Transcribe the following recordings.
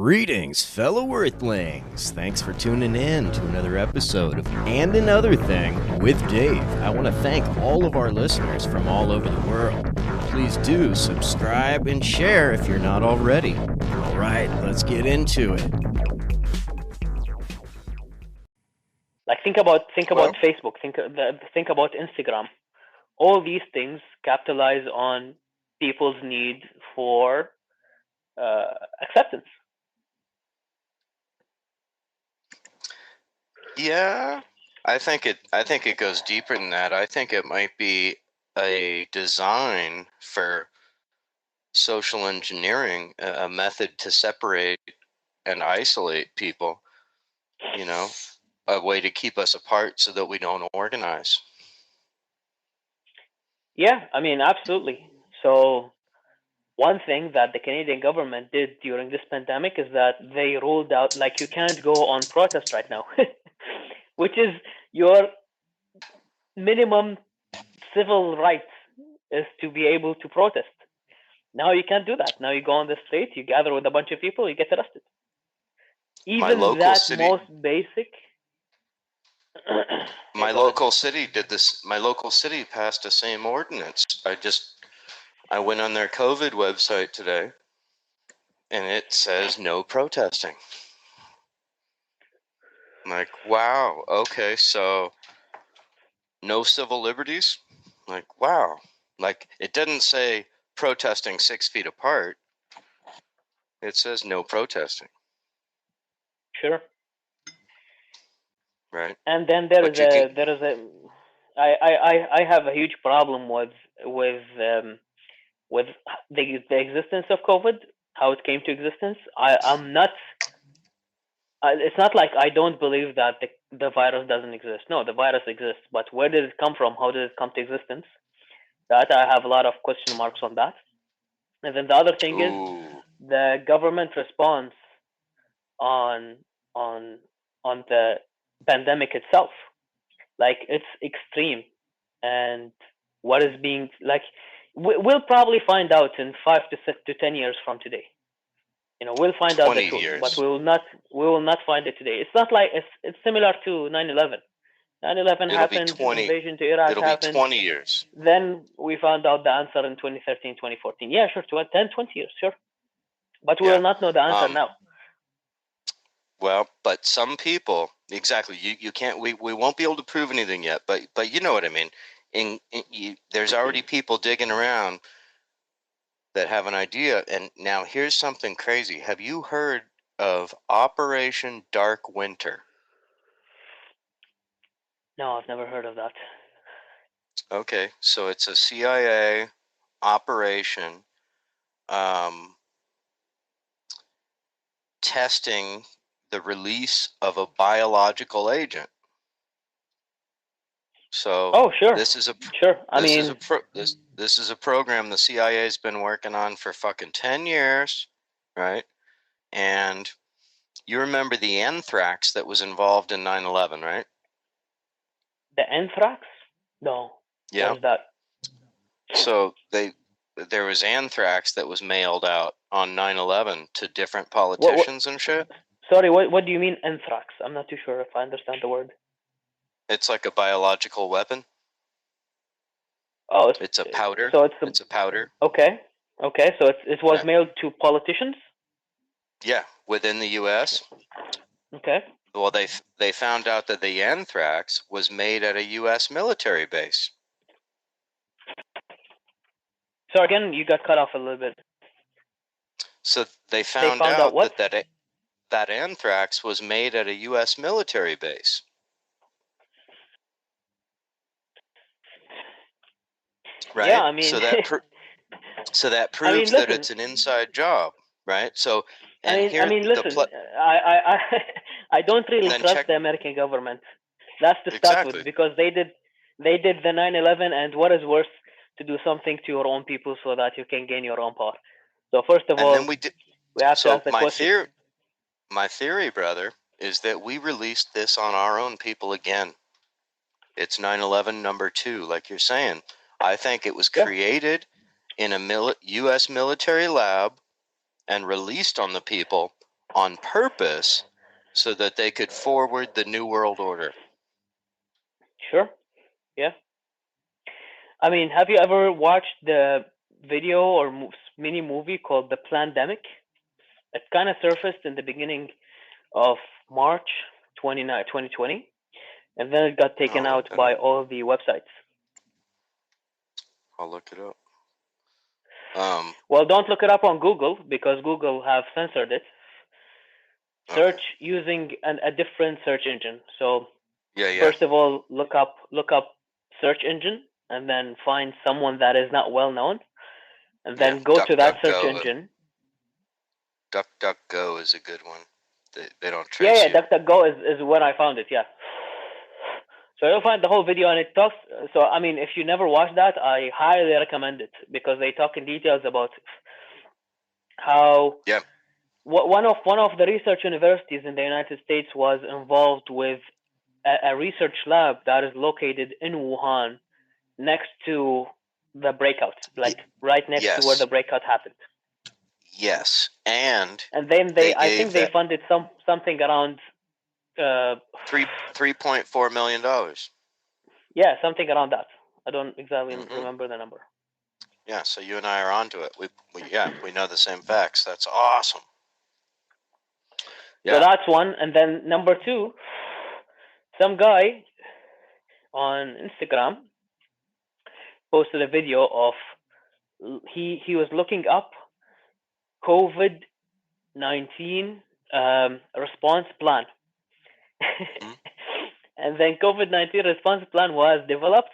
Greetings, fellow Earthlings. Thanks for tuning in to another episode of And Another Thing with Dave. I want to thank all of our listeners from all over the world. Please do subscribe and share if you're not already. All right, let's get into it. Like think about Facebook, think about Instagram. All these things capitalize on people's need for acceptance. Yeah, I think it goes deeper than that. I think it might be a design for social engineering, a method to separate and isolate people, you know, a way to keep us apart so that we don't organize. Yeah, I mean, absolutely. So one thing that the Canadian government did during this pandemic is that they rolled out, like, you can't go on protest right now, which is your minimum civil rights is to be able to protest. Now you can't do that. Now you go on the street, you gather with a bunch of people, you get arrested. Even that most basic. My local city did this. My local city passed the same ordinance. I went on their COVID website today, and it says no protesting. I'm like, wow, okay, so no civil liberties? Like, wow. Like, it didn't say protesting 6 feet apart. It says no protesting. Sure. Right. And then I have a huge problem with the existence of COVID, how it came to existence. I'm not. It's not like I don't believe that the virus doesn't exist. No, the virus exists, but where did it come from? How did it come to existence? That I have a lot of question marks on that. And then the other thing is the government response on the pandemic itself. Like, it's extreme, and what is being like, we'll probably find out in 5 to 10 years from today. We'll find out the truth, but we will not find it today. It's not like it's similar to 9/11. 9/11 happened, invasion to Iraq happened. It'll be 20 years. Then we found out the answer in 2013, 2014. Yeah, sure, 10, 20 years, sure. But we will not know the answer now. Well, but some people, exactly, you can't, we won't be able to prove anything yet, but you know what I mean. There's already people digging around that have an idea. And now here's something crazy. Have you heard of Operation Dark Winter? No, I've never heard of that. Okay, so it's a CIA operation testing the release of a biological agent. So sure. This is a program the CIA's been working on for fucking 10 years, right? And you remember the anthrax that was involved in 9/11, right? The anthrax? No. Yeah. What is that? So there was anthrax that was mailed out on 9/11 to different politicians and shit. Sorry, what do you mean anthrax? I'm not too sure if I understand the word. It's like a biological weapon. Oh, it's a powder. So it's a powder. Okay. So it was mailed to politicians? Yeah, within the U.S. Okay. Well, they found out that the anthrax was made at a U.S. military base. So again, you got cut off a little bit. So they found out what? that anthrax was made at a U.S. military base. Right? Yeah, I mean, so that proves that it's an inside job, right? So, listen, I don't really trust the American government. That's to start with, because they did the 9/11, and what is worse, to do something to your own people so that you can gain your own power. So first of all, we have to ask the question. My theory, brother, is that we released this on our own people again. It's 9/11 number 2, like you're saying. I think it was created in a U.S. military lab and released on the people on purpose so that they could forward the New World Order. Sure. Yeah. I mean, have you ever watched the video or mini movie called The Plandemic? It kind of surfaced in the beginning of March 2020, and then it got taken out by all the websites. I'll look it up. Well, don't look it up on Google because Google have censored it. Search using a different search engine. So first of all, look up search engine, and then find someone that is not well known, and then go to that search engine. DuckDuckGo is a good one. They don't trace you. Yeah, DuckDuckGo is where I found it. Yeah. So you'll find the whole video, and it talks. So I mean, if you never watched that, I highly recommend it because they talk in details about how one of the research universities in the United States was involved with a research lab that is located in Wuhan, next to the breakout, like right next to where the breakout happened. Yes, and then I think they funded something around $3.4 million. Yeah, something around that. I don't exactly remember the number. Yeah, so you and I are onto it. We know the same facts. That's awesome. Yeah. So that's one, and then number two, some guy on Instagram posted a video of he was looking up COVID-19 response plan. And then COVID-19 response plan was developed.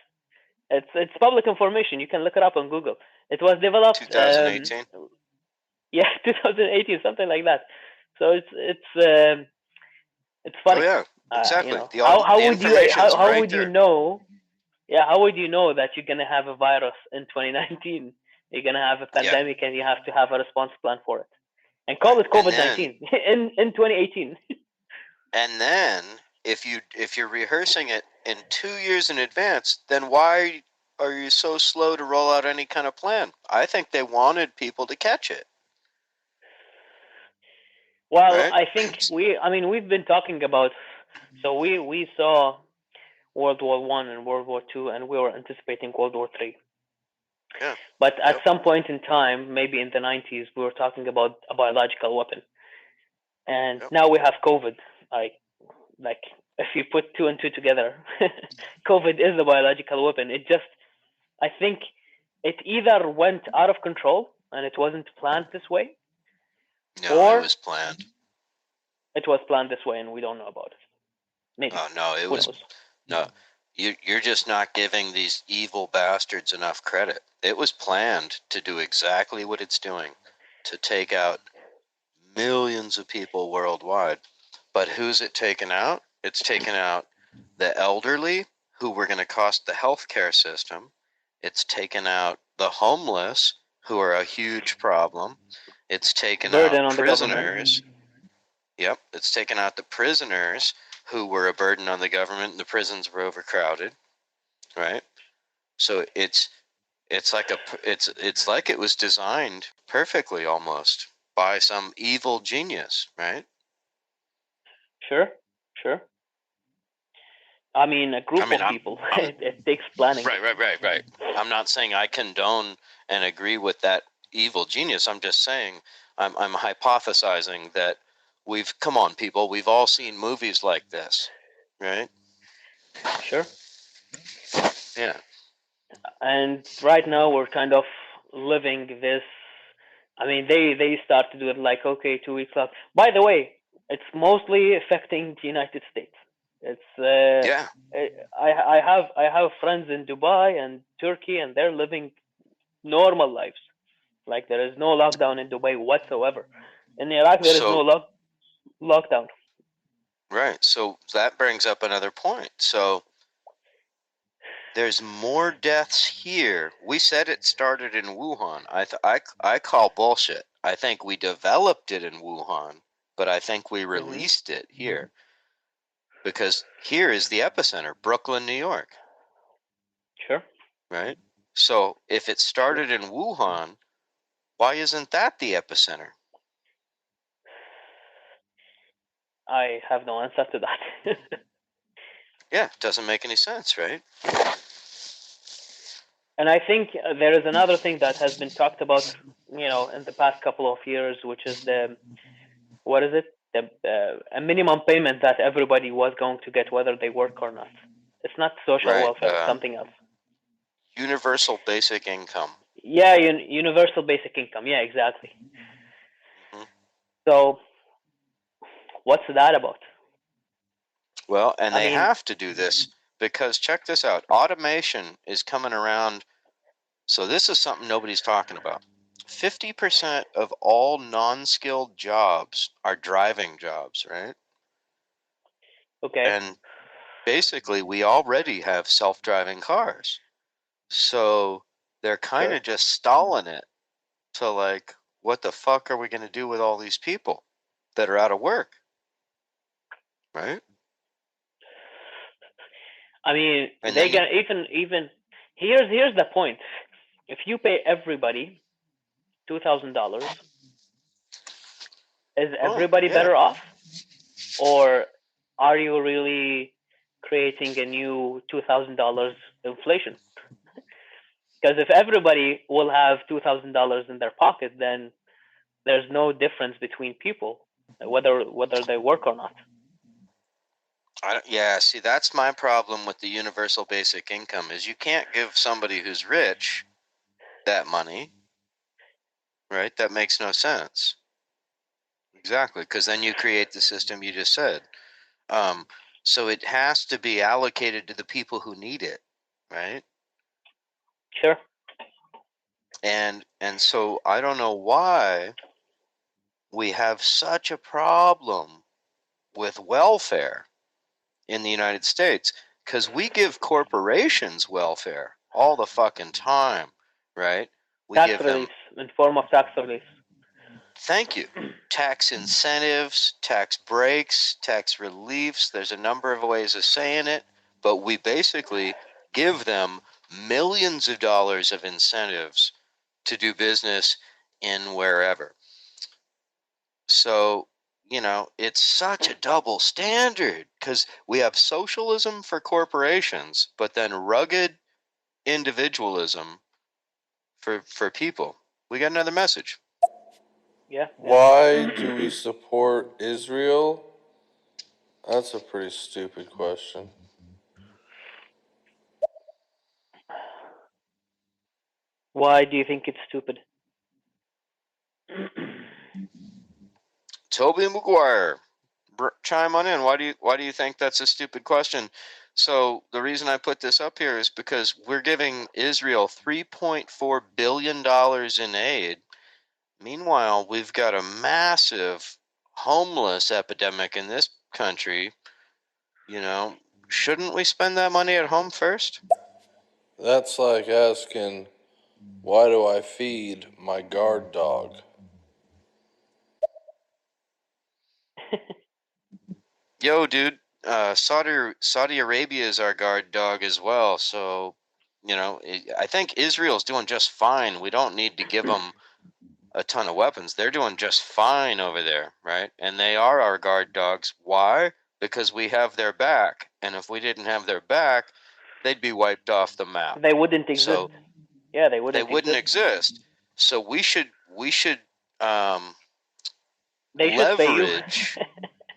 It's public information. You can look it up on Google. It was developed 2018. 2018, something like that. So it's funny. Oh yeah, exactly. How would you know? Yeah, how would you know that you're gonna have a virus in 2019? You're gonna have a pandemic, and you have to have a response plan for it, and call it COVID-19 in 2018. And then, if you're rehearsing it in 2 years in advance, then why are you so slow to roll out any kind of plan? I think they wanted people to catch it. Well, right? I think we've been talking about. So we saw World War I and World War II, and we were anticipating World War III. Yeah. But at some point in time, maybe in the 90s, we were talking about a biological weapon. And now we have COVID. Like if you put two and two together, COVID is a biological weapon. I think it either went out of control and it wasn't planned this way. No, or it was planned. It was planned this way, and we don't know about it. Maybe. Oh no, it was. No, you're just not giving these evil bastards enough credit. It was planned to do exactly what it's doing, to take out millions of people worldwide. But who's it taken out? It's taken out the elderly, who were going to cost the healthcare system. It's taken out the homeless, who are a huge problem. It's taken out prisoners. Yep, it's taken out the prisoners, who were a burden on the government, and the prisons were overcrowded, right? So it's like it was designed perfectly, almost, by some evil genius, right? Sure. I mean, a group of people. It takes planning. Right. I'm not saying I condone and agree with that evil genius. I'm just saying I'm hypothesizing that come on, people, we've all seen movies like this, right? Sure. Yeah. And right now we're kind of living this. I mean, they start to do it like, okay, 2 weeks out. By the way, it's mostly affecting the United States. It's I have friends in Dubai and Turkey, and they're living normal lives. Like, there is no lockdown in Dubai whatsoever. In Iraq, there is no lockdown. Right. So that brings up another point. So there's more deaths here. We said it started in Wuhan. I call bullshit. I think we developed it in Wuhan, but I think we released it here. Because here is the epicenter, Brooklyn, New York. Sure. Right? So if it started in Wuhan, why isn't that the epicenter? I have no answer to that. Yeah, it doesn't make any sense, right? And I think there is another thing that has been talked about, in the past couple of years, which is what is it? A minimum payment that everybody was going to get, whether they work or not. It's not social Right. welfare; it's something else. Universal basic income. Yeah, universal basic income. Yeah, exactly. Hmm. So, what's that about? Well, and I they mean, have to do this because check this out. Automation is coming around. So this is something nobody's talking about. 50% of all non-skilled jobs are driving jobs, right? okay, And basically, we already have self-driving cars. So they're kind sure. of just stalling it to like, what the fuck are we going to do with all these people that are out of work, right? I mean, And they then you, can even here's the point. If you pay everybody $2,000, is boom, everybody yeah. better off, or are you really creating a new $2,000 inflation? Because if everybody will have $2,000 in their pocket, then there's no difference between people, whether they work or not. Yeah, see, that's my problem with the universal basic income is you can't give somebody who's rich that money, right? That makes no sense. Exactly, because then you create the system you just said. Um, so it has to be allocated to the people who need it, right? Sure. And so I don't know why we have such a problem with welfare in the United States because we give corporations welfare all the fucking time, right? We Tax give relief them, in form of tax relief. thank you, tax incentives, tax breaks, tax reliefs. There's a number of ways of saying it, but we basically give them millions of dollars of incentives to do business in wherever. So, it's such a double standard because we have socialism for corporations, but then rugged individualism for people. We got another message. Yeah, yeah. Why do we support Israel? That's a pretty stupid question. Why do you think it's stupid? Toby McGuire, chime on in. Why do you think that's a stupid question? So the reason I put this up here is because we're giving Israel $3.4 billion in aid. Meanwhile, we've got a massive homeless epidemic in this country. Shouldn't we spend that money at home first? That's like asking, why do I feed my guard dog? Yo, dude, Saudi Arabia is our guard dog as well. So, I think Israel's doing just fine. We don't need to give them a ton of weapons. They're doing just fine over there, right? And they are our guard dogs. Why? Because we have their back. And if we didn't have their back, they'd be wiped off the map. They wouldn't exist. So Yeah, they they wouldn't wouldn't exist. exist. So we should They should pay you. leverage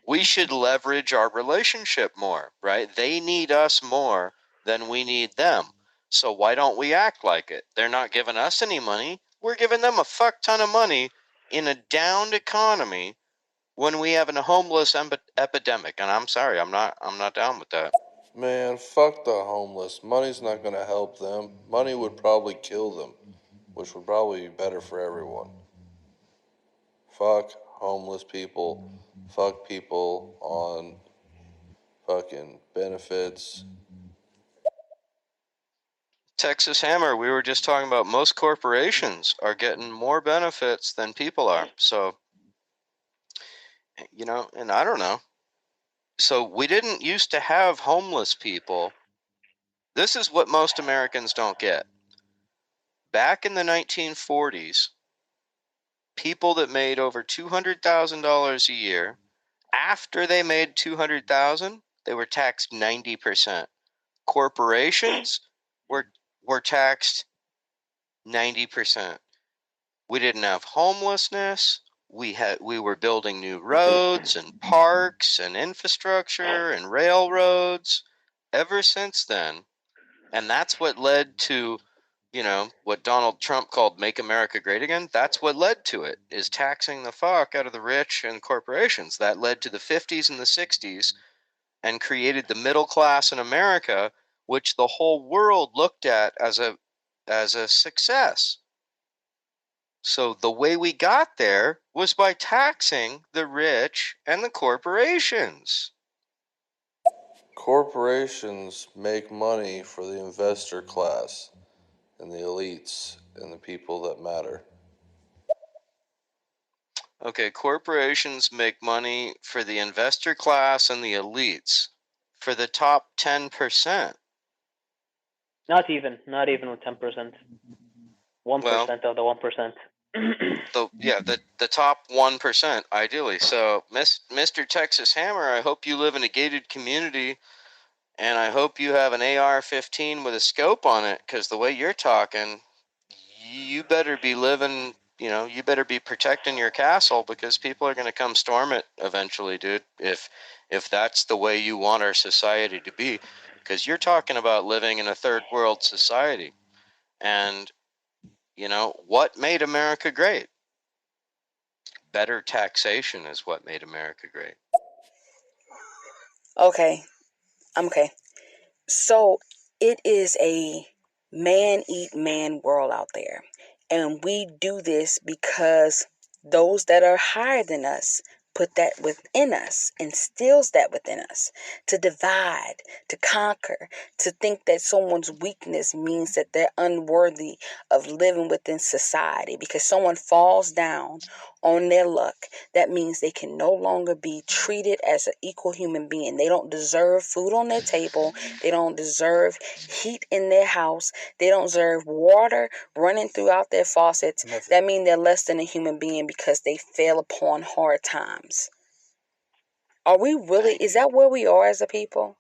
we should leverage our relationship more, right? They need us more than we need them. So why don't we act like it? They're not giving us any money. We're giving them a fuck ton of money in a downed economy when we have a homeless epidemic. And I'm sorry, I'm not down with that. Man, fuck the homeless. Money's not gonna help them. Money would probably kill them, which would probably be better for everyone. Fuck homeless people. Fuck people on fucking benefits. Texas Hammer, we were just talking about most corporations are getting more benefits than people are. So, and I don't know. So we didn't used to have homeless people. This is what most Americans don't get. Back in the 1940s, people that made over $200,000 a year After they made 200,000, they were taxed 90%. Corporations were taxed 90%. We didn't have homelessness. We were building new roads and parks and infrastructure and railroads ever since then. And that's what led to, what Donald Trump called Make America Great Again. That's what led to it, is taxing the fuck out of the rich and corporations. That led to the 50s and the 60s and created the middle class in America, which the whole world looked at as a success. So the way we got there was by taxing the rich and the corporations. Corporations make money for the investor class and the elites and the people that matter. Okay, corporations make money for the investor class and the elites. For the top 10%. Not even with 10%. 1% of the 1%. The top 1%, ideally. So, Mr. Texas Hammer, I hope you live in a gated community, and I hope you have an AR-15 with a scope on it, because the way you're talking, you better be living, you better be protecting your castle, because people are going to come storm it eventually, dude, if that's the way you want our society to be, because you're talking about living in a third world society. And, what made America great? Better taxation is what made America great. Okay. So it is a man eat man world out there. And we do this because those that are higher than us put that within us, instills that within us, to divide, to conquer, to think that someone's weakness means that they're unworthy of living within society. Because someone falls down on their luck, that means they can no longer be treated as an equal human being. They don't deserve food on their table. They don't deserve heat in their house. They don't deserve water running throughout their faucets. That means they're less than a human being because they fell upon hard times. Are we really, is that where we are as a people?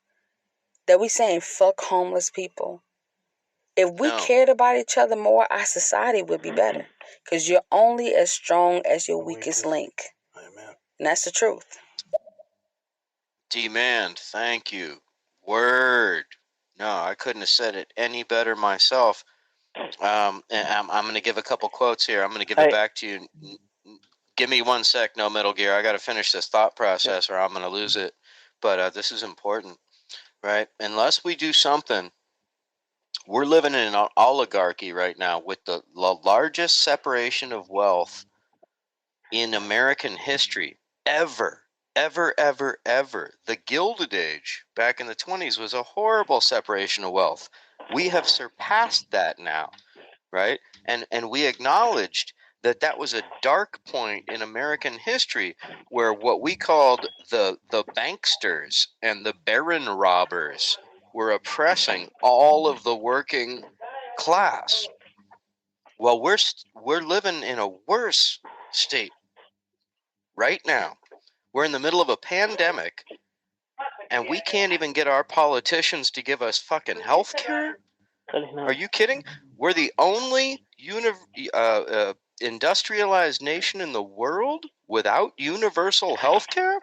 That we saying fuck homeless people? If we cared about each other more, our society would be better. Because you're only as strong as your weakest link. Amen. And that's the truth. Demand, thank you. Word. No, I couldn't have said it any better myself. And I'm going to give a couple quotes here. I'm going to give it back to you. Give me 1 sec, no Metal Gear. I got to finish this thought process or I'm going to lose it. But this is important, right? Unless we do something, we're living in an oligarchy right now with the largest separation of wealth in American history ever. Ever. The Gilded Age back in the 20s was a horrible separation of wealth. We have surpassed that now, right? And we acknowledged that was a dark point in American history where what we called the banksters and the baron robbers were oppressing all of the working class. Well, we're living in a worse state right now. We're in the middle of a pandemic, and we can't even get our politicians to give us fucking health care? Are you kidding? We're the only industrialized nation in the world without universal health care?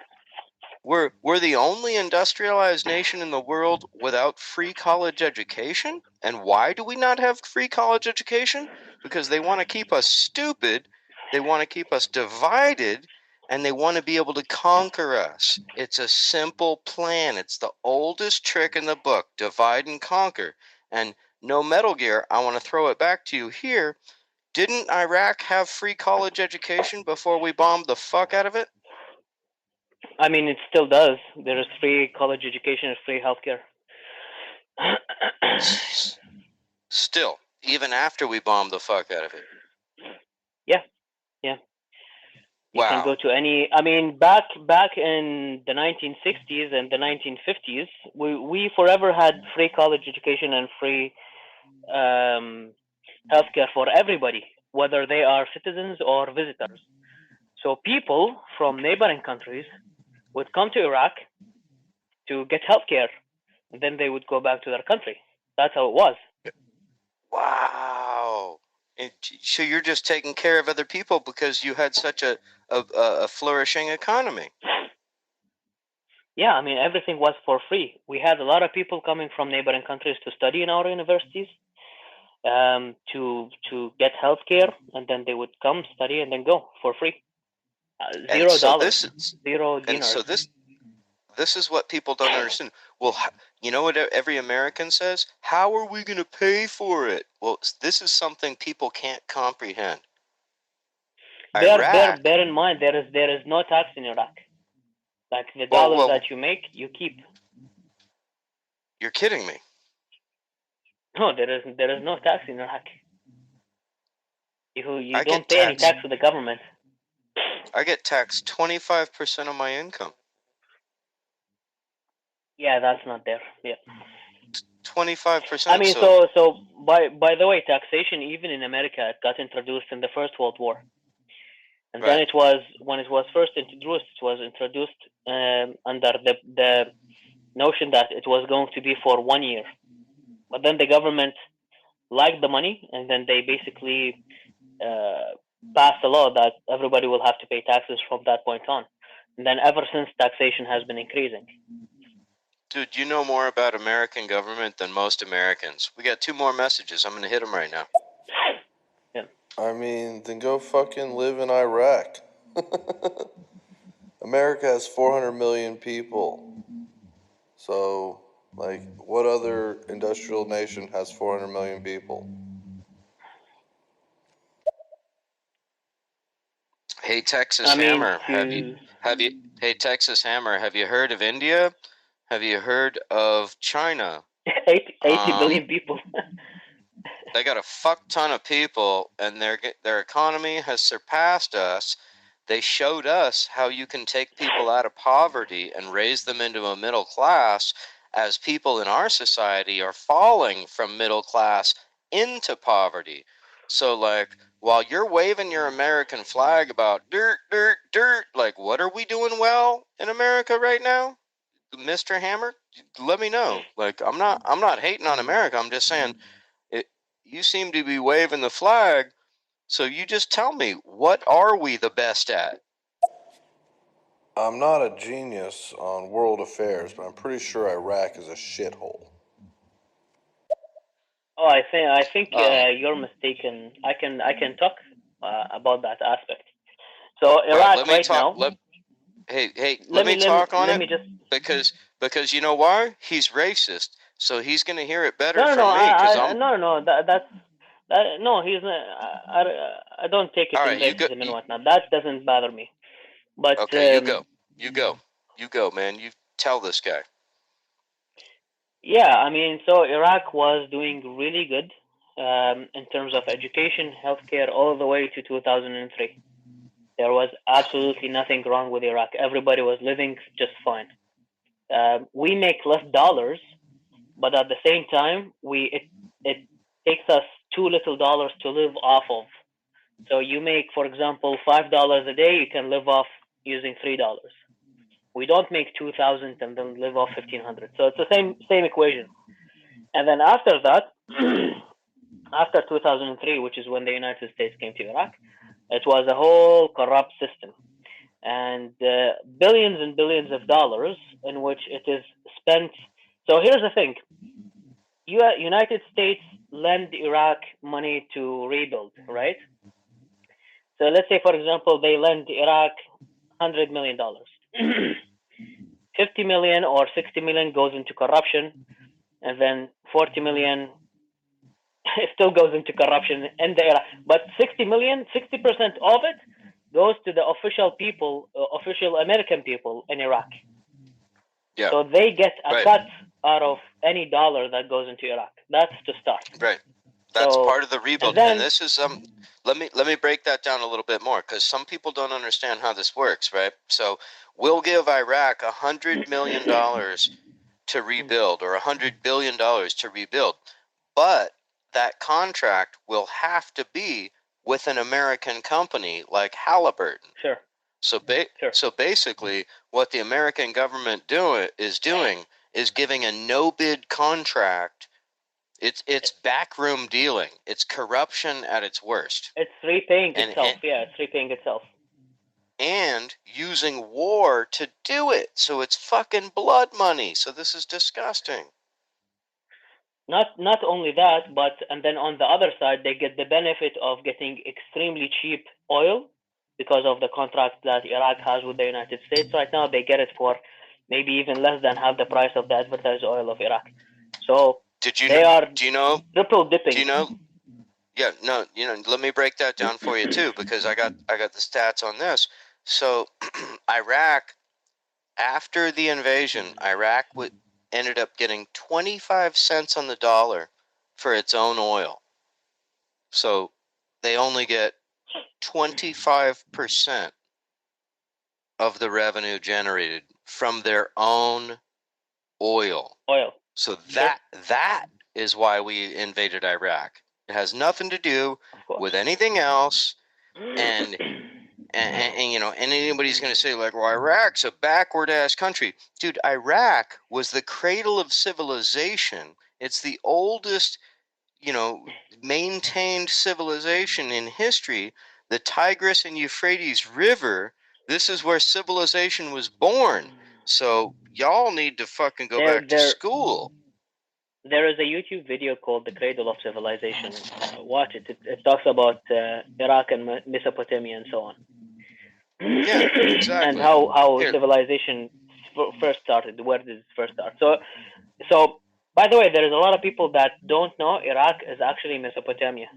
We're the only industrialized nation in the world without free college education? And why do we not have free college education? Because they want to keep us stupid, they want to keep us divided, and they want to be able to conquer us. It's a simple plan. It's the oldest trick in the book, divide and conquer. And no Metal Gear, I want to throw it back to you here. Didn't Iraq have free college education before we bombed the fuck out of it? I mean, it still does. There is free college education and free healthcare. Still, even after we bombed the fuck out of it. Yeah. You can go to any. I mean, back in the 1960s and the 1950s, we forever had free college education and free healthcare for everybody, whether they are citizens or visitors. So people from neighboring countries would come to Iraq to get healthcare, and then they would go back to their country. That's how it was. Wow. So you're just taking care of other people because you had such a flourishing economy. Yeah, I mean, everything was for free. We had a lot of people coming from neighboring countries to study in our universities, to get healthcare, and then they would come study and then go for free. And so $0, this is, zero and dinars. so this is what people don't understand. Well, you know what every American says? How are we going to pay for it? Well, this is something people can't comprehend. Iraq. Bear in mind there is no tax in Iraq. Like the Well, dollars that you make, you keep. you're kidding me. No, there is no tax in Iraq. You I don't get pay any taxed. tax to the government. I get taxed 25% of my income. Yeah, that's not there. Yeah. 25%. I mean, so by the way, taxation even in America got introduced in the First World War, and then Right. it was when it was first introduced, it was introduced under the notion that it was going to be for 1 year, but then the government liked the money, and then they basically passed a law that everybody will have to pay taxes from that point on, and then ever since taxation has been increasing. Dude, you know more about American government than most Americans. We got 2 more messages. I'm going to hit them right now. Yeah. I mean, then go fucking live in Iraq. America has 400 million people. So, like, what other industrial nation has 400 million people? Hey, Texas I mean, Hammer, hey, Texas Hammer, have you heard of India? Have you heard of China? 80 billion people. They got a fuck ton of people, and their economy has surpassed us. They showed us how you can take people out of poverty and raise them into a middle class, as people in our society are falling from middle class into poverty. So, like, while you're waving your American flag about dirt, dirt, dirt, like, what are we doing well in America right now, Mr. Hammer? Let me know. Like, I'm not hating on America. I'm just saying, you seem to be waving the flag, so you just tell me, what are we the best at? I'm not a genius on world affairs, but I'm pretty sure Iraq is a shithole. Oh, I think you're mistaken. I can talk about that aspect. So Well, Iraq let me right talk. now. Let me talk on Let it, me just. because you know why? He's racist, so he's gonna hear it better No, no, no. from me. Because I'm No. No. He's not. I don't take it all in right. You go. racism and whatnot. That doesn't bother me. But Okay, you go. You go. You go, man. You tell this guy. yeah, I mean, so Iraq was doing really good in terms of education, healthcare, all the way to 2003. There was absolutely nothing wrong with Iraq. Everybody was living just fine. We make less dollars, but at the same time, it takes us too little dollars to live off of. So you make, for example, $5 a day, you can live off using $3. We don't make 2,000 and then live off 1,500. So it's the same equation. And then after that, after 2003, which is when the United States came to Iraq, it was a whole corrupt system, and billions and billions of dollars in which it is spent. So here's the thing: United States lend Iraq money to rebuild, right? So let's say, for example, they lend Iraq $100 million. 50 million or 60 million goes into corruption, and then 40 million it still goes into corruption in the Iraq. But 60 million, 60% of it goes to the official people, official American people in Iraq. Yeah. So they get a Right. cut out of any dollar that goes into Iraq. That's to start. Right. That's So, part of the rebuild, and then, and this is let me break that down a little bit more, because some people don't understand how this works, right? So we'll give Iraq $100 million to rebuild, or $100 billion to rebuild, but that contract will have to be with an American company like Halliburton. sure. So Sure. so basically, what the American government is giving a no bid contract. It's backroom dealing. It's corruption at its worst. It's repaying And, itself. and Yeah, it's repaying itself. and using war to do it. So it's fucking blood money. So this is disgusting. Not only that, but and then on the other side, they get the benefit of getting extremely cheap oil because of the contract that Iraq has with the United States right now. They get it for maybe even less than half the price of the advertised oil of Iraq. So they are triple dipping. Do you know? Yeah, no, let me break that down for you too, because I got the stats on this. So Iraq, after the invasion, Iraq ended up getting 25 cents on the dollar for its own oil. So they only get 25% of the revenue generated from their own oil. So that is why we invaded Iraq. It has nothing to do with anything else. And anybody's going to say, like, well, Iraq's a backward ass country. Dude, Iraq was the cradle of civilization. It's the oldest, maintained civilization in history. The Tigris and Euphrates River, this is where civilization was born. So y'all need to fucking go back to school. There is a YouTube video called "The Cradle of Civilization." Watch it. It talks about Iraq and Mesopotamia and so on. Yeah, exactly. And how civilization first started. Where did it first start? So by the way, there is a lot of people that don't know Iraq is actually Mesopotamia.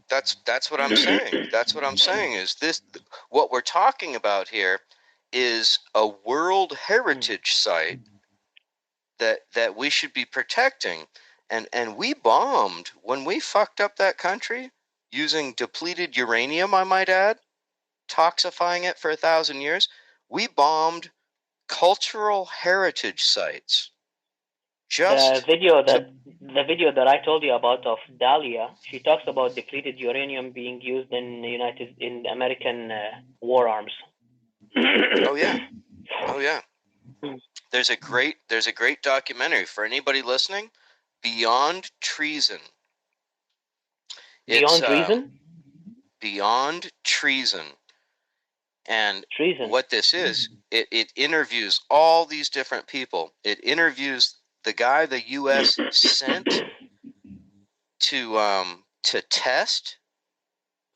That's what I'm saying. That's what I'm saying is this. What we're talking about here is a World Heritage Site that we should be protecting, and we bombed when we fucked up that country using depleted uranium, I might add, toxifying it for 1,000 years. We bombed cultural heritage sites. The video that I told you about of Dahlia, she talks about depleted uranium being used in American war arms. Oh yeah. There's a great documentary for anybody listening, Beyond Treason. Beyond Treason? Beyond Treason. And what this is, it interviews all these different people. It interviews the guy the U.S. sent to test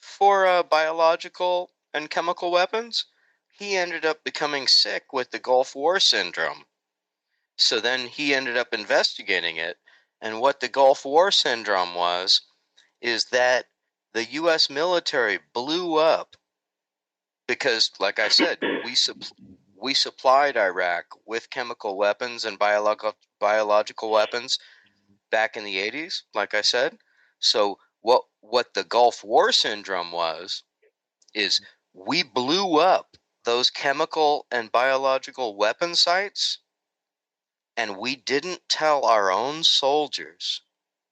for biological and chemical weapons. He ended up becoming sick with the Gulf War syndrome. So then he ended up investigating it, and what the Gulf War syndrome is that the U.S. military blew up because, like I said, we supplied Iraq with chemical weapons and biological weapons back in the 80s, like I said. So what the Gulf War syndrome is we blew up those chemical and biological weapon sites, and we didn't tell our own soldiers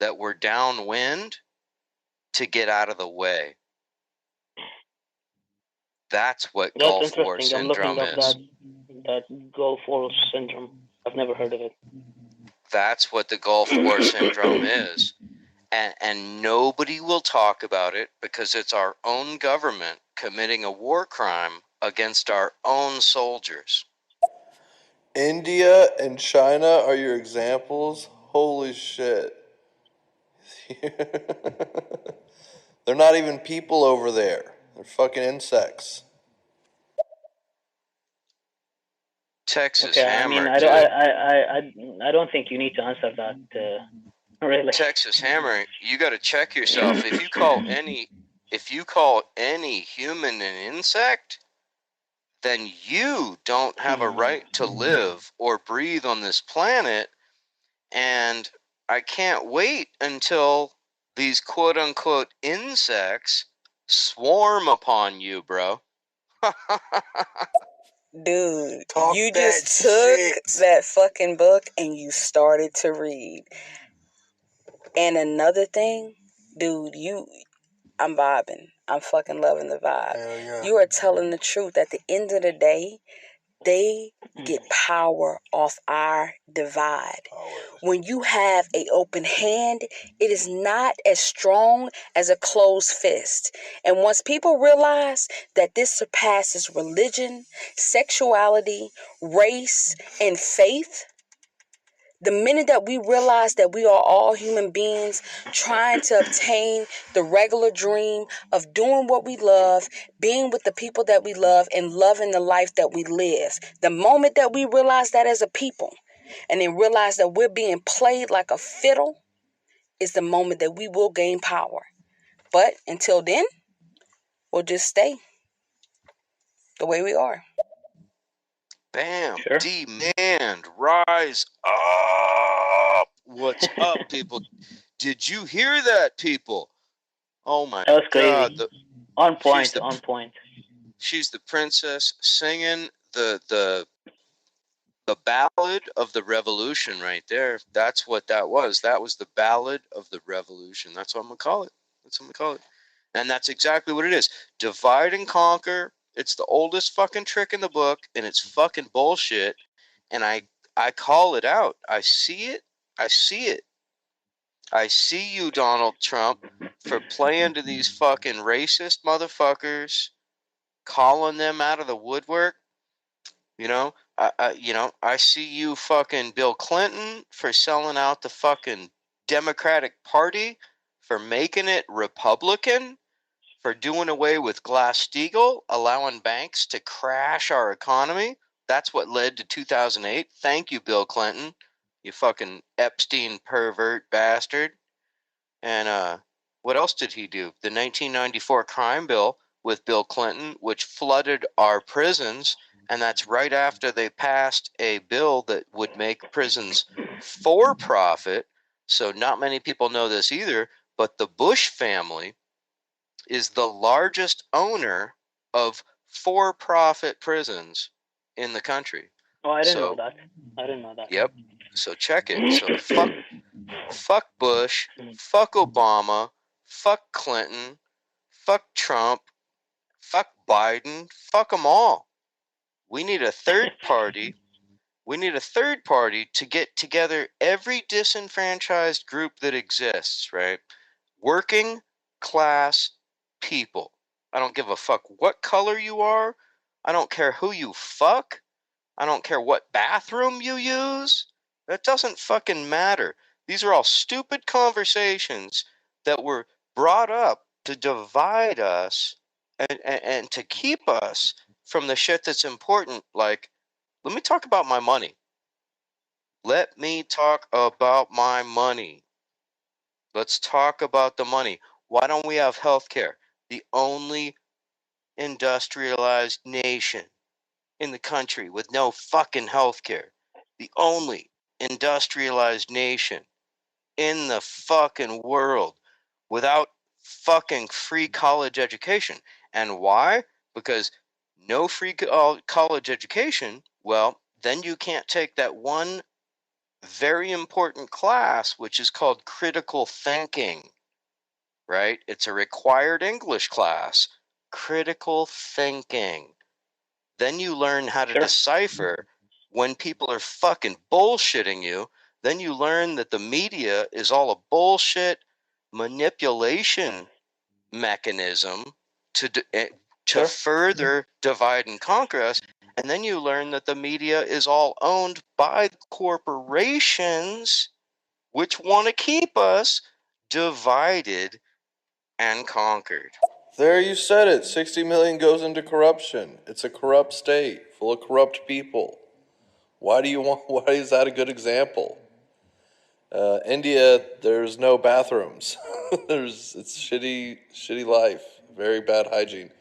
that were downwind to get out of the way. That's what Gulf War syndrome is. I'm looking up that Gulf War syndrome. I've never heard of it. That's what the Gulf War syndrome is. And nobody will talk about it because it's our own government committing a war crime against our own soldiers. India and China are your examples? Holy shit. They're not even people over there. They're fucking insects. Texas okay, Hammer. I don't think you need to answer that. Really. Texas Hammer, you got to check yourself. If you call any human an insect, then you don't have a right to live or breathe on this planet. And I can't wait until these quote unquote insects swarm upon you, bro. Dude, you just took that fucking book and you started to read. And another thing, dude, I'm vibing. I'm fucking loving the vibe. Hell yeah. You are telling the truth. At the end of the day, they get power off our divide. When you have an open hand, it is not as strong as a closed fist. And once people realize that this surpasses religion, sexuality, race, and faith, the minute that we realize that we are all human beings trying to obtain the regular dream of doing what we love, being with the people that we love, and loving the life that we live, the moment that we realize that as a people, and then realize that we're being played like a fiddle, is the moment that we will gain power. But until then, we'll just stay the way we are. Bam. Sure. Demand. Rise up. What's up, people? Did you hear that, people? Oh my That was God. crazy. On She's point. On point. the princess singing the ballad of the revolution right there. That's what that was. That was the ballad of the revolution. That's what I'm gonna call it. That's what I'm gonna call it. And that's exactly what it is. Divide and conquer. It's the oldest fucking trick in the book, and it's fucking bullshit. And I call it out. I see it. I see it. I see you, Donald Trump, for playing to these fucking racist motherfuckers, calling them out of the woodwork. You know, I see you, fucking Bill Clinton, for selling out the fucking Democratic Party, for making it Republican, for doing away with Glass-Steagall, allowing banks to crash our economy. That's what led to 2008. Thank you, Bill Clinton, you fucking Epstein pervert bastard. And what else did he do? The 1994 crime bill with Bill Clinton, which flooded our prisons, and that's right after they passed a bill that would make prisons for profit. So not many people know this either, but the Bush family is the largest owner of for-profit prisons in the country. Oh, I didn't know So, that. I didn't know that. yep. So check it. So fuck Bush, fuck Obama, fuck Clinton, fuck Trump, fuck Biden, fuck them all. We need a third party. We need a third party to get together every disenfranchised group that exists, right? Working class people. I don't give a fuck what color you are. I don't care who you fuck. I don't care what bathroom you use. That doesn't fucking matter. These are all stupid conversations that were brought up to divide us and to keep us from the shit that's important. Like, let me talk about my money. Let me talk about my money. Let's talk about the money. Why don't we have healthcare? The only industrialized nation in the country with no fucking healthcare. The only industrialized nation in the fucking world without fucking free college education. And why? Because no free college education, well, then you can't take that one very important class, which is called critical thinking, right? It's a required English class. Critical thinking. Then you learn how to Sure. decipher when people are fucking bullshitting you. Then you learn that the media is all a bullshit manipulation mechanism to Sure. further divide and conquer us. And then you learn that the media is all owned by corporations which want to keep us divided and conquered. There you said it. 60 million goes into corruption. It's a corrupt state full of corrupt people. Why is that a good example? India, there's no bathrooms. It's shitty life. Very bad hygiene.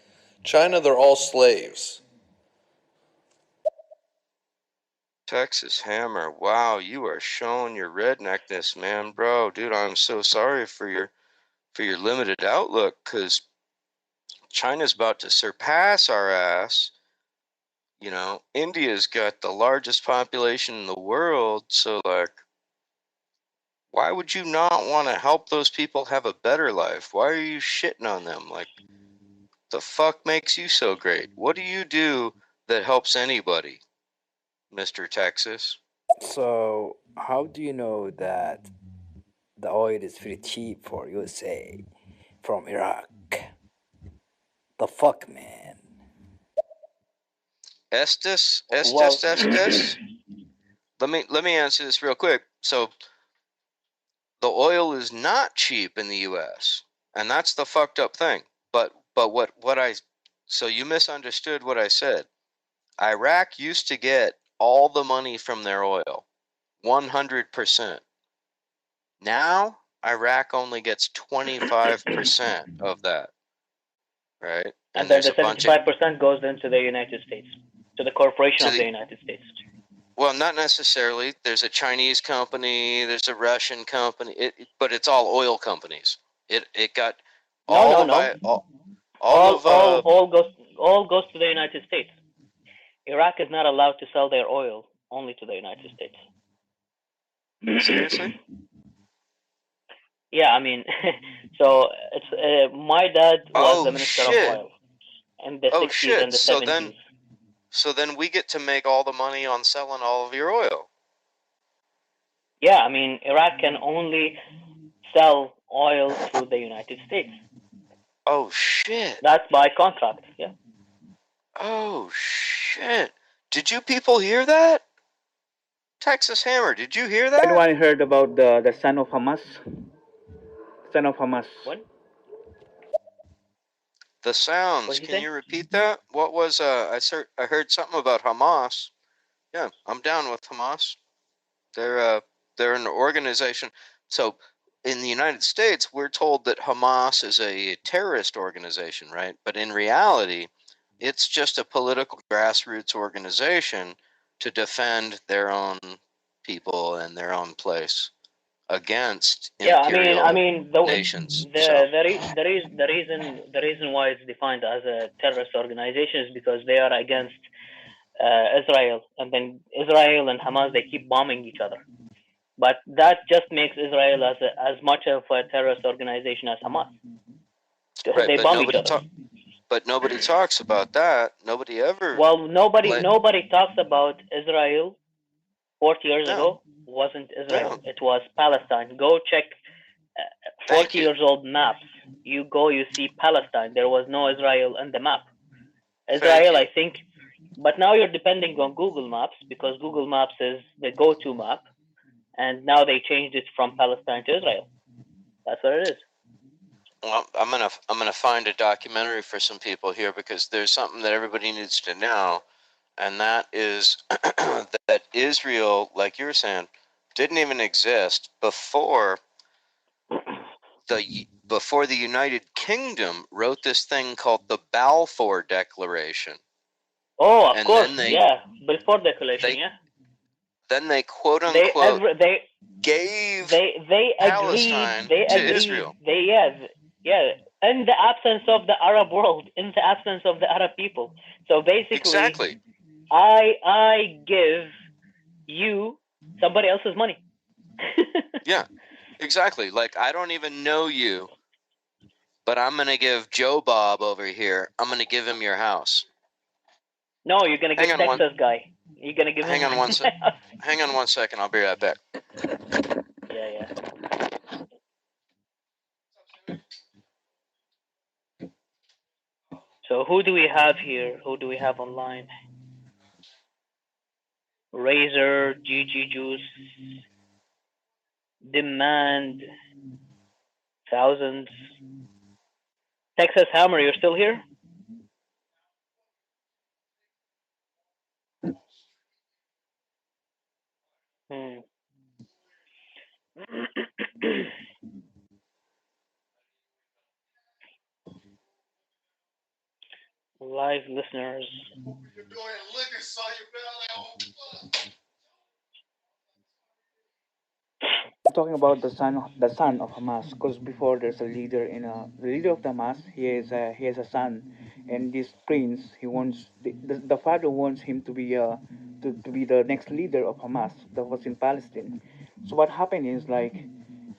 China, they're all slaves. Texas Hammer, wow, you are showing your redneckness, man, bro, dude. I'm so sorry for your limited outlook, because China's about to surpass our ass. You know, India's got the largest population in the world, so like, Why would you not want to help those people have a better life? Why are you shitting on them? Like, the fuck makes you so great? What do you do that helps anybody, Mr. Texas? So, how do you know that the oil is very cheap for USA from Iraq? The fuck, man. Estes, Well, Estes, Estes. Let me answer this real quick. So the oil is not cheap in the U.S., and that's the fucked up thing. But what I so you misunderstood what I said. Iraq used to get all the money from their oil, 100%. Now Iraq only gets 25% of that, right? and And then there's the a bunch of 75% goes into the United States, to the corporation to of the the United States. well, not necessarily. There's a Chinese company, there's a Russian company, but it's all oil companies. It got No, all no, of no. I all of All goes to the United States. Iraq is not allowed to sell their oil only to the United States. seriously? Yeah, I mean, so it's my dad was the Oh minister of shit. oil in the Oh 60s shit. and the 70s. So then we get to make all the money on selling all of your oil. Yeah, I mean, Iraq can only sell oil through the United States. Oh shit. That's by contract. Yeah. Oh shit. Did you people hear that? Texas Hammer, did you hear that? Anyone heard about the son of Hamas? Son of Hamas. What? The sounds. What did you Can say? you repeat that? What was I heard something about Hamas. Yeah, I'm down with Hamas. They're uh they're an organization. So in the United States, we're told that Hamas is a terrorist organization, right? But in reality, it's just a political grassroots organization to defend their own people and their own place against Yeah, I imperial mean, nations. So, the reason why it's defined as a terrorist organization is because they are against Israel, and then Israel and Hamas they keep bombing each other. But that just makes Israel as much of a terrorist organization as Hamas. right, They bomb each other. But nobody talks about that. Nobody ever. Well, nobody talks about Israel 40 years No, ago. Wasn't Israel? no. It was Palestine. Go check Thank 40 you. years old maps. You go, you see Palestine. There was no Israel on the map. Thank Israel, you. I think, but now you're depending on Google Maps because Google Maps is the go-to map, and now they changed it from Palestine to Israel. That's what it is. Well, I'm gonna find a documentary for some people here because there's something that everybody needs to know, and that is that Israel, like you were saying, didn't even exist before the United Kingdom wrote this thing called the Balfour Declaration, Oh, of and course, then they yeah. Before declaration, they yeah. then they quote They unquote ever they gave they agreed. Palestine They to agreed. Israel. They yeah. In the absence of the Arab world, in the absence of the Arab people. So basically, Exactly. I give you somebody else's money. Yeah. Exactly. Like I don't even know you, but I'm gonna give Joe Bob over here. I'm gonna give him your house. No, you're gonna give Hang on one. Texas guy. You're gonna give him Hang on one. my house. Hang on 1 second. I'll be right back. Yeah, yeah. So who do we have here? Who do we have online? Razor, GG Juice, Demand, Thousands. Texas Hammer, you're still here? Hmm. Live listeners. Talking about the son of Hamas, because before there's a leader in the leader of the Hamas. He has a son, and this prince he wants the father wants him to be to be the next leader of Hamas that was in Palestine. So what happened is like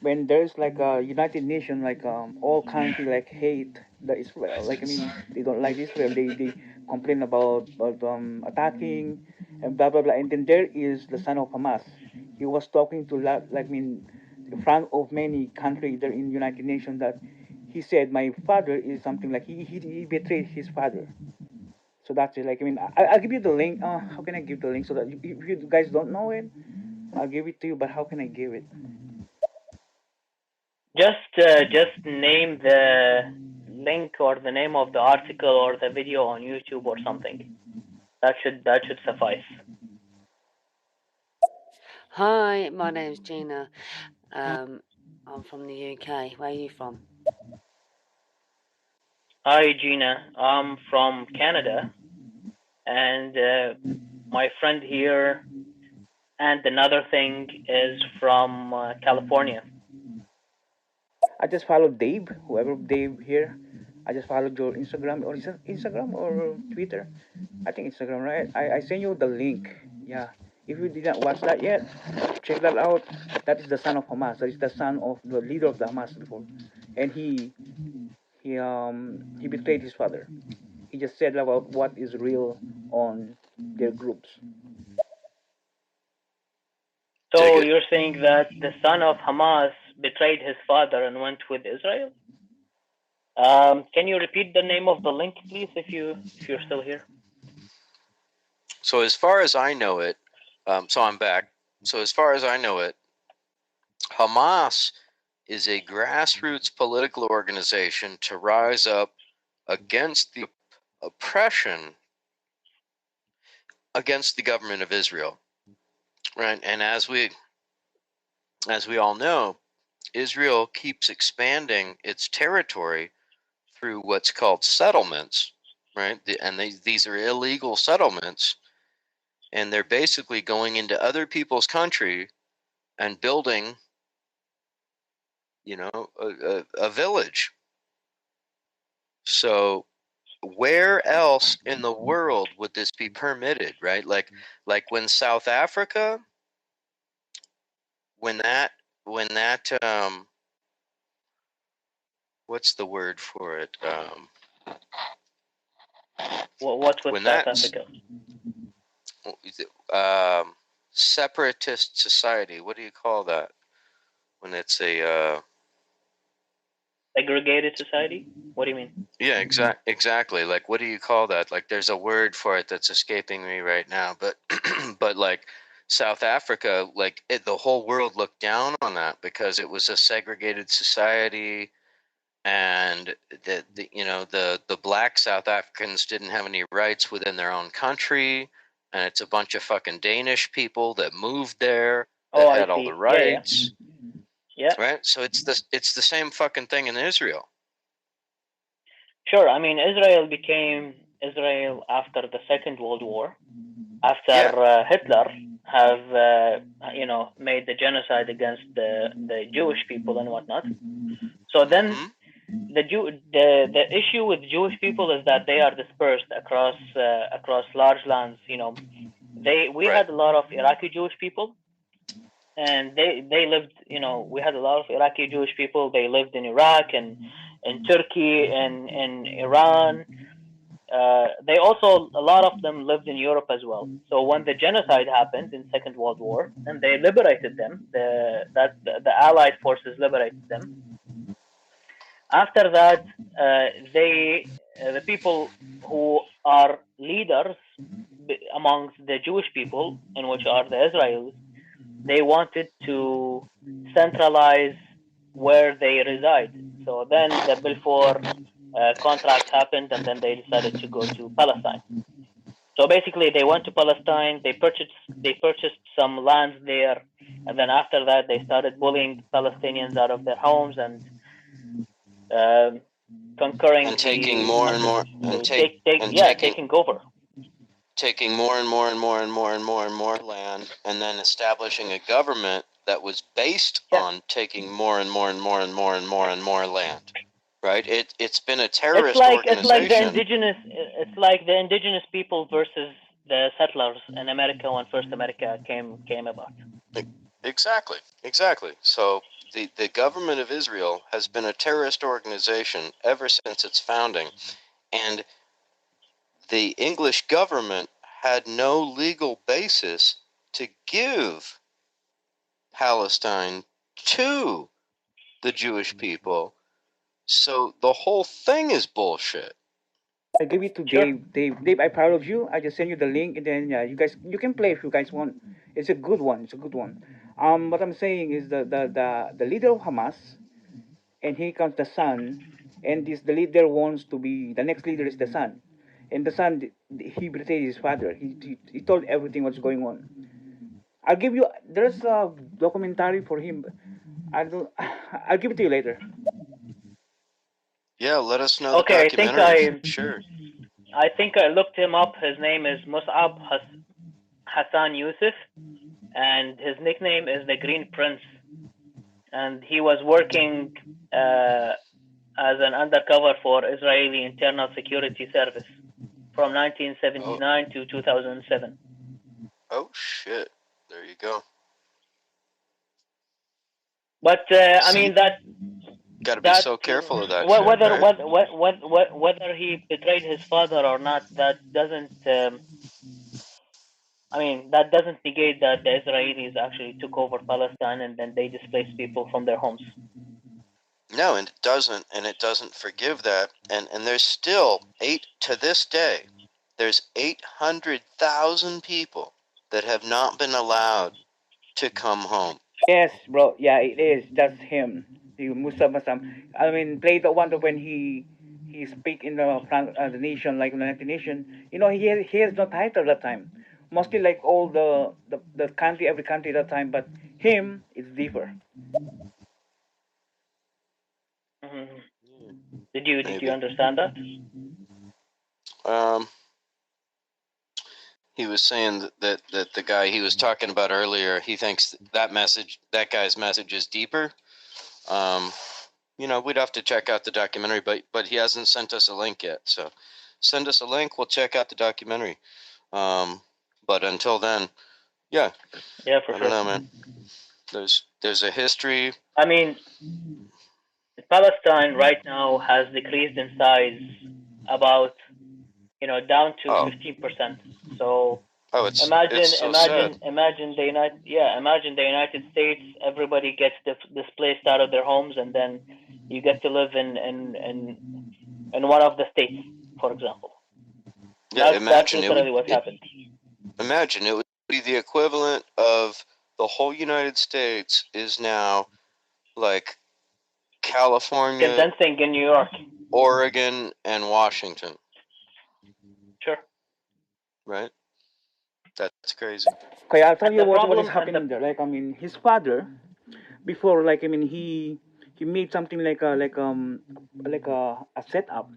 when there's like a United Nation, like all country like hate the Israel. Like I mean, they don't like Israel. They complain about attacking and blah blah blah. And then there is the son of Hamas. He was talking to like I mean, in front of many countries there in United Nations that he said my father is something like he betrayed his father. So that's it. Like I mean, I'll give you the link. How can I give the link so that if you guys don't know it, I'll give it to you. But how can I give it? Just name the link or the name of the article or the video on YouTube or something. That should suffice. Hi, my name's Gina. I'm from the UK. Where are you from? Hi Gina, I'm from Canada, and my friend here and another thing is from California. I just followed Dave, whoever Dave here. I just followed your Instagram, or is it Instagram or Twitter? I think Instagram, right? I sent you the link. Yeah. If you didn't watch that yet, check that out. That is the son of Hamas. That is the son of the leader of the Hamas before, and he betrayed his father. He just said about what is real on their groups. So Dig it. you're saying that the son of Hamas betrayed his father and went with Israel? Can you repeat the name of the link, please, if you're still here? So as far as I know it, so I'm back. So as far as I know it, Hamas is a grassroots political organization to rise up against the oppression against the government of Israel. Right? And as we all know, Israel keeps expanding its territory through what's called settlements, right? And these are illegal settlements, and they're basically going into other people's country and building, a village. So where else in the world would this be permitted, right? Like when South Africa, when that what's the word for it? What's with When South that's Africa? separatist society, what do you call that? When it's a Segregated society? What do you mean? yeah, exactly. Like, what do you call that? Like, there's a word for it that's escaping me right now. But, but like South Africa, like the whole world looked down on that because it was a segregated society, and the black South Africans didn't have any rights within their own country, and it's a bunch of fucking Danish people that moved there that Oh, I had all the see. Yeah. rights, Yeah. right? So it's the same fucking thing in Israel. Sure. I mean, Israel became Israel after the Second World War, after Hitler have made the genocide against the Jewish people and whatnot. So then the issue with Jewish people is that they are dispersed across large lands. We Right. had a lot of Iraqi Jewish people, and they lived. We had a lot of Iraqi Jewish people. They lived in Iraq and in Turkey and in Iran. They also, a lot of them lived in Europe as well. So when the genocide happened in Second World War, and they liberated them, the Allied forces liberated them. After that, the people who are leaders amongst the Jewish people, in which are the Israelis, they wanted to centralize where they reside. So then the Balfour contract happened, and then they decided to go to Palestine. So basically, they went to Palestine. They purchased some lands there, and then after that, they started bullying Palestinians out of their homes and conquering And taking the more and country. more So and take and taking over. taking more and more and more and more and more and more land, and then establishing a government that was based Yeah, on taking more and more and more and more and more and more land. Right? It's been a it's terrorist like the organization. indigenous. It's like the indigenous people versus the settlers in America when first America came about. Exactly. So the government of Israel has been a terrorist organization ever since its founding, and the English government had no legal basis to give Palestine to the Jewish people. So the whole thing is bullshit. I give it to Sure. Dave. Dave, I'm proud of you. I just send you the link, and then you can play if you guys want. It's a good one. It's a good one. What I'm saying is the leader of Hamas, and here comes the son, and this the leader wants to be the next leader is the son, and the son he betrayed his father. He told everything what's going on. I'll give you. There's a documentary for him. I don't. I'll give it to you later. Yeah, let us know the Okay, documentary. Sure. I think I looked him up. His name is Mus'ab Hassan Yusuf, and his nickname is the Green Prince. And he was working as an undercover for Israeli Internal Security Service from 1979 to 2007. Oh shit! There you go. But I See, mean that got to be so careful of that shit, whether right? whether he betrayed his father or not, that doesn't. I mean, that doesn't negate that the Israelis actually took over Palestine and then they displaced people from their homes. No, and it doesn't forgive that. And there's still to this day, there's 800,000 people that have not been allowed to come home. Yes, bro. Yeah, it is. That's him. The Musa Masam. I mean, play the one when he speak in the nation, like United Nation. You know, he has no title that time. Mostly like all the country, every country that time. But him, it's different. Mm-hmm. Did you Maybe. understand that? Um, he was saying that the guy he was talking about earlier, he thinks that guy's message is deeper. We'd have to check out the documentary, but he hasn't sent us a link yet. So send us a link. We'll check out the documentary. But until then, yeah, For I sure. don't know, man. There's a history. I mean, Palestine right now has decreased in size about down to 15%. So it's so sad. imagine imagine the United States. Everybody gets displaced out of their homes, and then you get to live in one of the states, for example. Yeah, That's literally what happened. Imagine it would be the equivalent of the whole United States is now like California, condensing in New York, Oregon, and Washington. Sure. Right. That's crazy. Okay, I'll tell you what is happening there. Like I mean, his father, before like I mean he made something like a setup.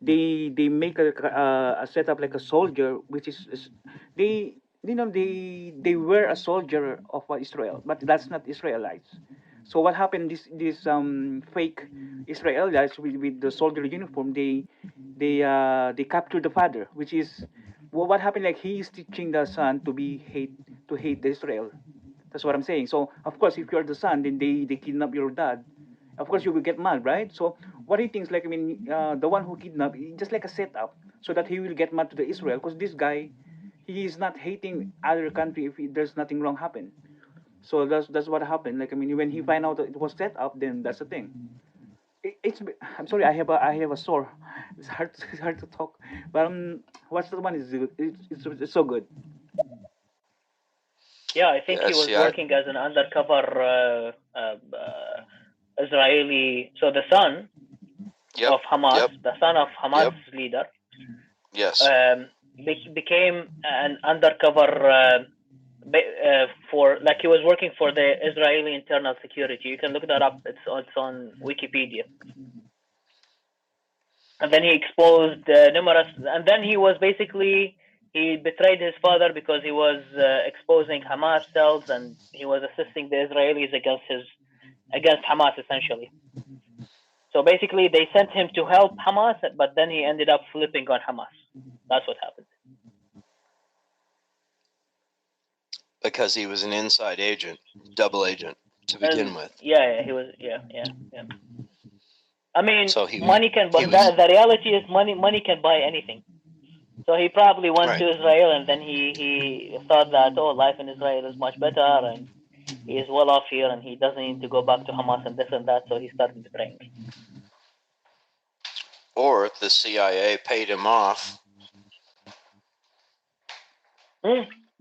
They make a setup like a soldier, which is they they were a soldier of Israel, but that's not Israelites. So what happened? This fake Israelites with the soldier uniform, they captured the father, which is what happened. Like he is teaching the son to hate the Israel. That's what I'm saying. So of course, if you're the son, then they kidnap your dad. Of course, you will get mad, right? So what he thinks, like I mean, the one who kidnapped, just like a setup, so that he will get mad to the Israel, because this guy, he is not hating other country if there's nothing wrong happen. So that's what happened. Like I mean, when he find out that it was set up, then that's the thing. I'm sorry, I have a sore. It's hard to talk, but what's the one is good. It's so good. Yeah, I think he was working as an undercover Israeli. So the son of Hamas, the son of Hamas leader, yes, became an undercover for, like, he was working for the Israeli Internal Security. You can look that up. It's on Wikipedia. And then he exposed numerous. And then he was basically, he betrayed his father because he was exposing Hamas cells, and he was assisting the Israelis against Hamas, essentially. So basically, they sent him to help Hamas, but then he ended up flipping on Hamas. That's what happened. Because he was an inside agent, double agent. to begin with. Yeah, he was. Yeah. I mean, So he money can. he But was the reality is, money can buy anything. So he probably went right. to Israel, and then he thought that, oh, life in Israel is much better, and he is well off here, and he doesn't need to go back to Hamas and this and that. So he started praying. Or the CIA paid him off.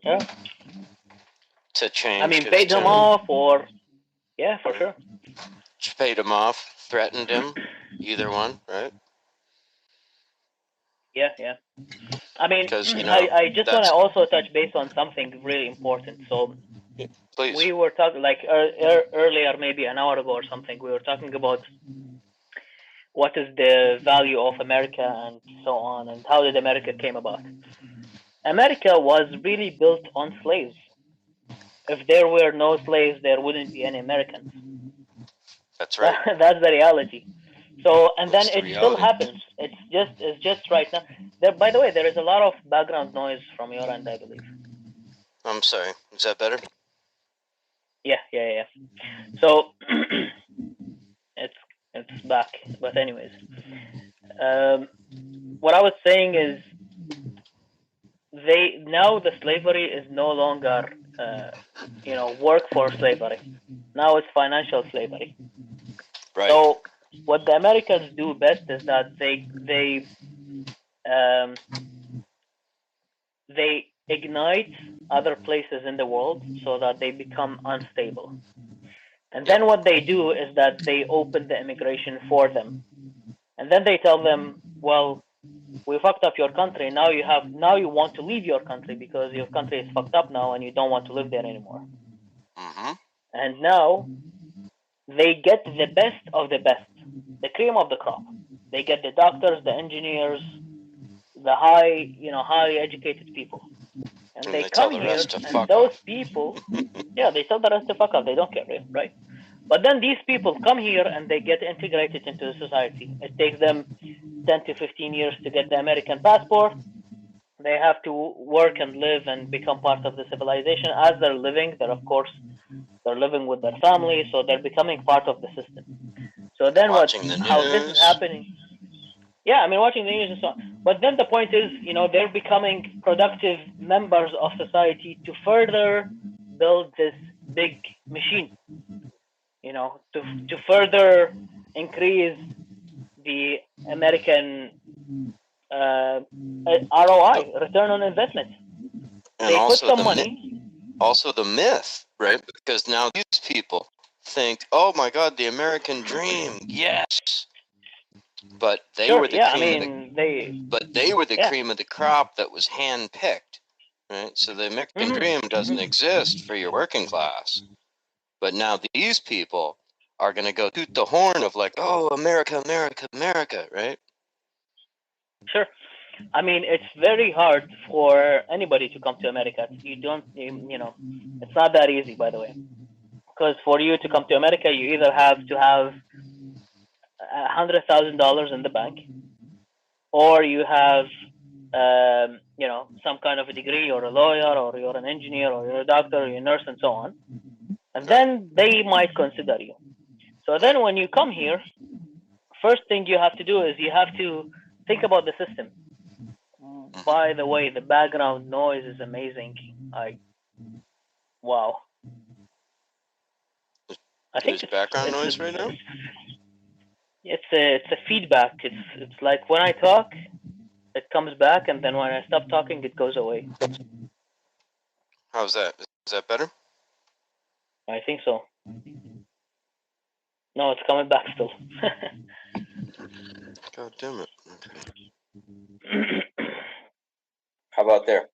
Yeah. To change I mean, his paid him tune. off, or yeah, for sure. Paid him off, threatened him, either one, right? Yeah. I mean, Because I just want to also touch base on something really important. So please. we were talking like earlier, maybe an hour ago or something. We were talking about what is the value of America and so on, and how did America came about. America was really built on slaves. If there were no slaves, there wouldn't be any Americans. That's right. That's the reality. So, and then That's the it still reality. happens. It's just right now. There, by the way, there is a lot of background noise from your end, I believe. I'm sorry. Is that better? Yeah. So it's back. But anyways, what I was saying is now the slavery is no longer work for slavery. Now it's financial slavery. Right. So what the Americans do best is that they ignite other places in the world so that they become unstable. And then what they do is that they open the immigration for them. And then they tell them, well, we fucked up your country. Now you want to leave your country because your country is fucked up now and you don't want to live there anymore. Mm-hmm. And now they get the best of the best, the cream of the crop. They get the doctors, the engineers, the highly educated people. And they tell come the here, rest to and fuck those off. people, they tell the rest to fuck off. They don't care, right? But then these people come here and they get integrated into the society. It takes them 10 to 15 years to get the American passport. They have to work and live and become part of the civilization. As they're living, they're living with their family, so they're becoming part of the system. So then Watching the how this is news. happening? Yeah, I mean, watching the news and so on. But then the point is, they're becoming productive members of society to further build this big machine. To further increase the American ROI, return on investment. And they also put some money. Also the myth, right? Because now these people think, oh my God, the American dream, yes. But they were the cream they were the cream of the crop that was hand-picked, right? So the American dream doesn't exist for your working class. But now these people are going to go toot the horn of like, oh, America, America, America, right? Sure. I mean, it's very hard for anybody to come to America. It's not that easy, by the way. Because for you to come to America, you either have to have $100,000 in the bank, or you have, some kind of a degree, or a lawyer, or you're an engineer, or you're a doctor, or you're a nurse, and so on. And then they might consider you. So then when you come here, first thing you have to do is you have to think about the system. By the way, the background noise is amazing. Wow. I think there's background noise right now. It's a feedback. It's like when I talk, it comes back, and then when I stop talking, it goes away. How's that? Is that better? I think so. No, it's coming back still. God damn it. Okay. How about there?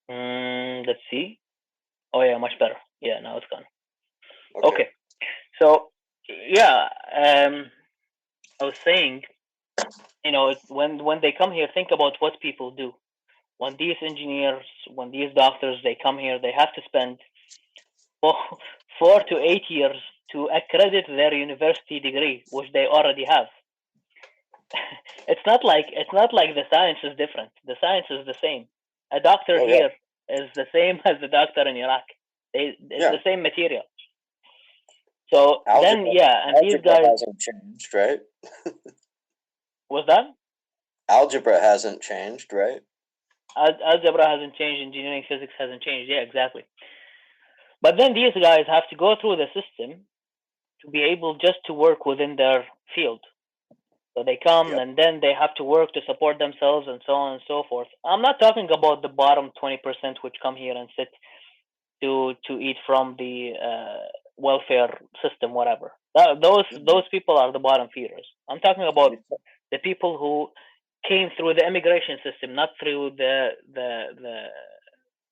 Let's see. Oh yeah, much better. Yeah, now it's gone. Okay. So yeah, I was saying, when they come here, think about what people do. When these engineers, when these doctors, they come here, they have to spend 4 to 8 years to accredit their university degree, which they already have. It's not like the science is different. The science is the same. A doctor here is the same as the doctor in Iraq. It's the same material. So then, yeah, and these algebra guys, hasn't changed, right? was that? Algebra hasn't changed, right? Algebra hasn't changed, engineering, physics hasn't changed. Yeah, exactly. But then these guys have to go through the system to be able just to work within their field. So they come and then they have to work to support themselves and so on and so forth. I'm not talking about the bottom 20% which come here and sit to eat from the welfare system, whatever. Those people are the bottom feeders. I'm talking about the people who came through the immigration system, not through the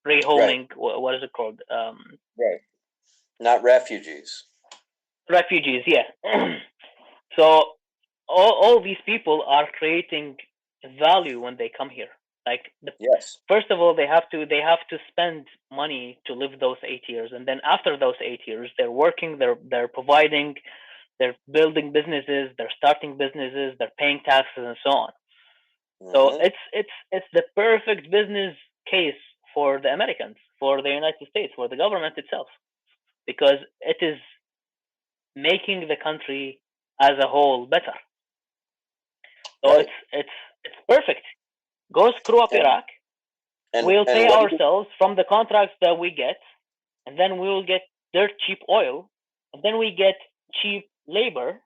rehoming. Right. What is it called? Right. Not refugees. Refugees, yeah. So all these people are creating value when they come here. Like first of all, they have to spend money to live those 8 years, and then after those 8 years, they're working, they're providing, they're building businesses, they're starting businesses, they're paying taxes, and so on. So it's the perfect business case for the Americans, for the United States, for the government itself, because it is making the country as a whole better. So it's perfect. Go screw up Iraq. We'll pay ourselves from the contracts that we get, and then we will get dirt cheap oil, and then we get cheap labor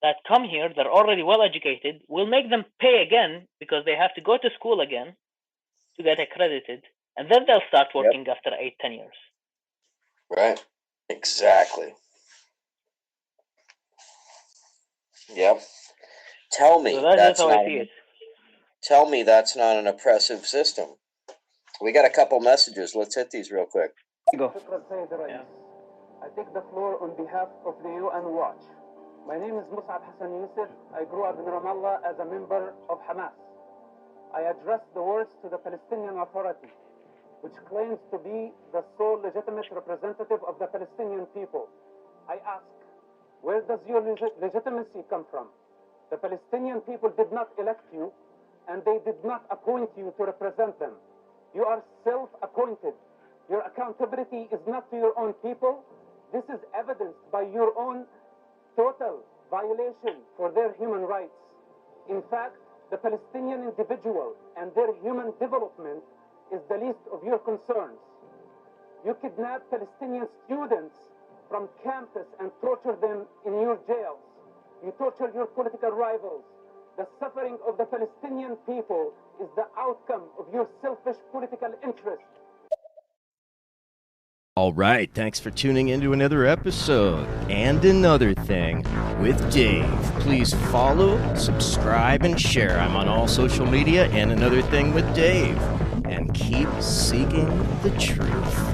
that come here. They're already well educated. We'll make them pay again because they have to go to school again to get accredited, and then they'll start working after 8-10 years. Right. Exactly. Yep. Tell me that's not. Tell me that's not an oppressive system. We got a couple messages. Let's hit these real quick. Go. Yeah. I take the floor on behalf of the UN Watch. My name is Mus'ab Hassan Yusuf. I grew up in Ramallah as a member of Hamas. I address the words to the Palestinian Authority, which claims to be the sole legitimate representative of the Palestinian people. I ask, where does your legitimacy come from? The Palestinian people did not elect you, and they did not appoint you to represent them. You are self-appointed. Your accountability is not to your own people. This is evidenced by your own total violation for their human rights. In fact, the Palestinian individual and their human development is the least of your concerns. You kidnap Palestinian students from campus and torture them in your jails. You torture your political rivals. The suffering of the Palestinian people is the outcome of your selfish political interest. All right, thanks for tuning in to another episode and Another Thing with Dave. Please follow, subscribe, and share. I'm on all social media and Another Thing with Dave. And keep seeking the truth.